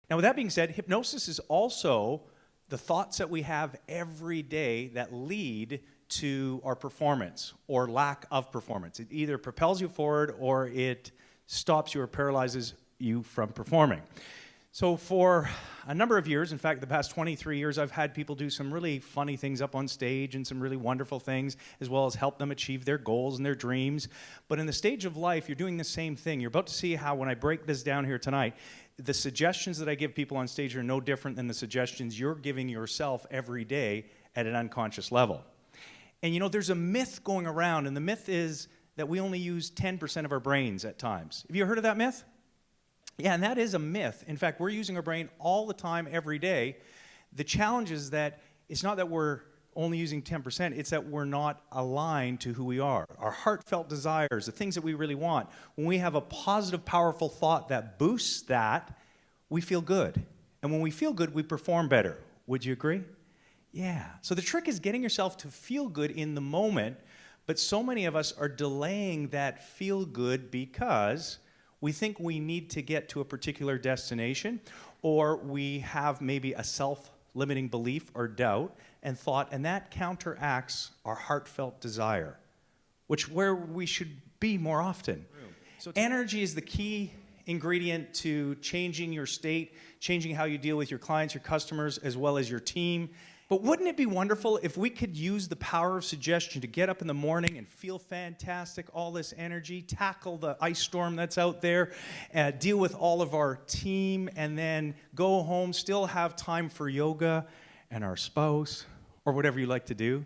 Now, with that being said, hypnosis is also the thoughts that we have every day that lead to our performance or lack of performance. It either propels you forward or it stops you or paralyzes you from performing. So for a number of years, in fact, the past 23 years, I've had people do some really funny things up on stage and some really wonderful things, as well as help them achieve their goals and their dreams. But in the stage of life, you're doing the same thing. You're about to see how, when I break this down here tonight, the suggestions that I give people on stage are no different than the suggestions you're giving yourself every day at an unconscious level. And you know, there's a myth going around, and the myth is that we only use 10% of our brains at times. Have you heard of that myth? Yeah, and that is a myth. In fact, we're using our brain all the time, every day. The challenge is that it's not that we're only using 10%, it's that we're not aligned to who we are. Our heartfelt desires, the things that we really want. When we have a positive, powerful thought that boosts that, we feel good. And when we feel good, we perform better. Would you agree? Yeah. So the trick is getting yourself to feel good in the moment, but so many of us are delaying that feel good because we think we need to get to a particular destination, or we have maybe a self-limiting belief or doubt and thought, and that counteracts our heartfelt desire, which where we should be more often. So energy is the key ingredient to changing your state, changing how you deal with your clients, your customers, as well as your team. But wouldn't it be wonderful if we could use the power of suggestion to get up in the morning and feel fantastic, all this energy, tackle the ice storm that's out there, deal with all of our team, and then go home, still have time for yoga and our spouse, or whatever you like to do,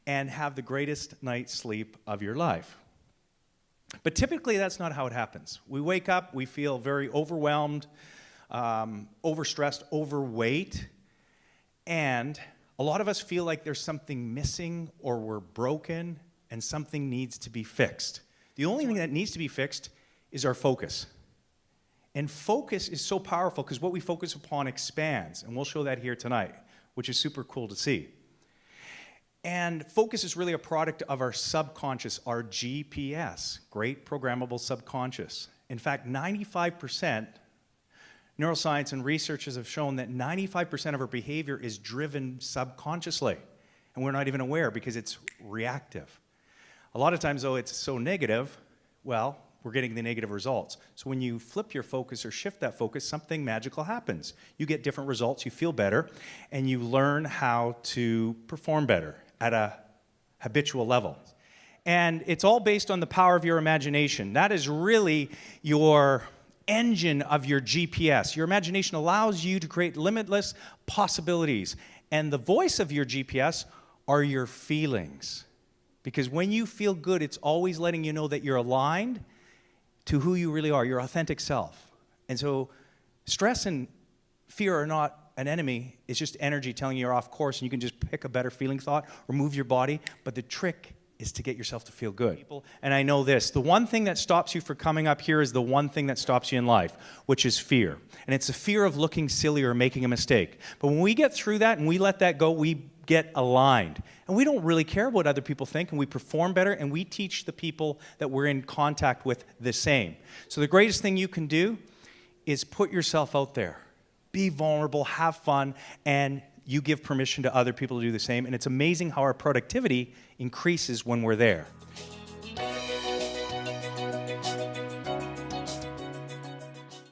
and have the greatest night's sleep of your life? But typically that's not how it happens. We wake up, we feel very overwhelmed, overstressed, overweight, and a lot of us feel like there's something missing or we're broken and something needs to be fixed. The only thing that needs to be fixed is our focus. And focus is so powerful because what we focus upon expands, and we'll show that here tonight, which is super cool to see. And focus is really a product of our subconscious, our GPS, Great Programmable Subconscious. In fact, 95%, neuroscience and researchers have shown that 95% of our behavior is driven subconsciously, and we're not even aware because it's reactive. A lot of times, though, it's so negative, well, we're getting the negative results. So when you flip your focus or shift that focus, something magical happens. You get different results, you feel better, and you learn how to perform better at a habitual level. And it's all based on the power of your imagination. That is really your engine of your GPS. Your imagination allows you to create limitless possibilities. And the voice of your GPS are your feelings. Because when you feel good, it's always letting you know that you're aligned to who you really are, your authentic self. And so stress and fear are not an enemy. It's just energy telling you you're off course, and you can just pick a better feeling thought or move your body. But the trick is to get yourself to feel good. And I know this, the one thing that stops you from coming up here is the one thing that stops you in life, which is fear. And it's the fear of looking silly or making a mistake. But when we get through that and we let that go, we get aligned. And we don't really care what other people think, and we perform better, and we teach the people that we're in contact with the same. So the greatest thing you can do is put yourself out there. Be vulnerable, have fun, and you give permission to other people to do the same. And it's amazing how our productivity increases when we're there.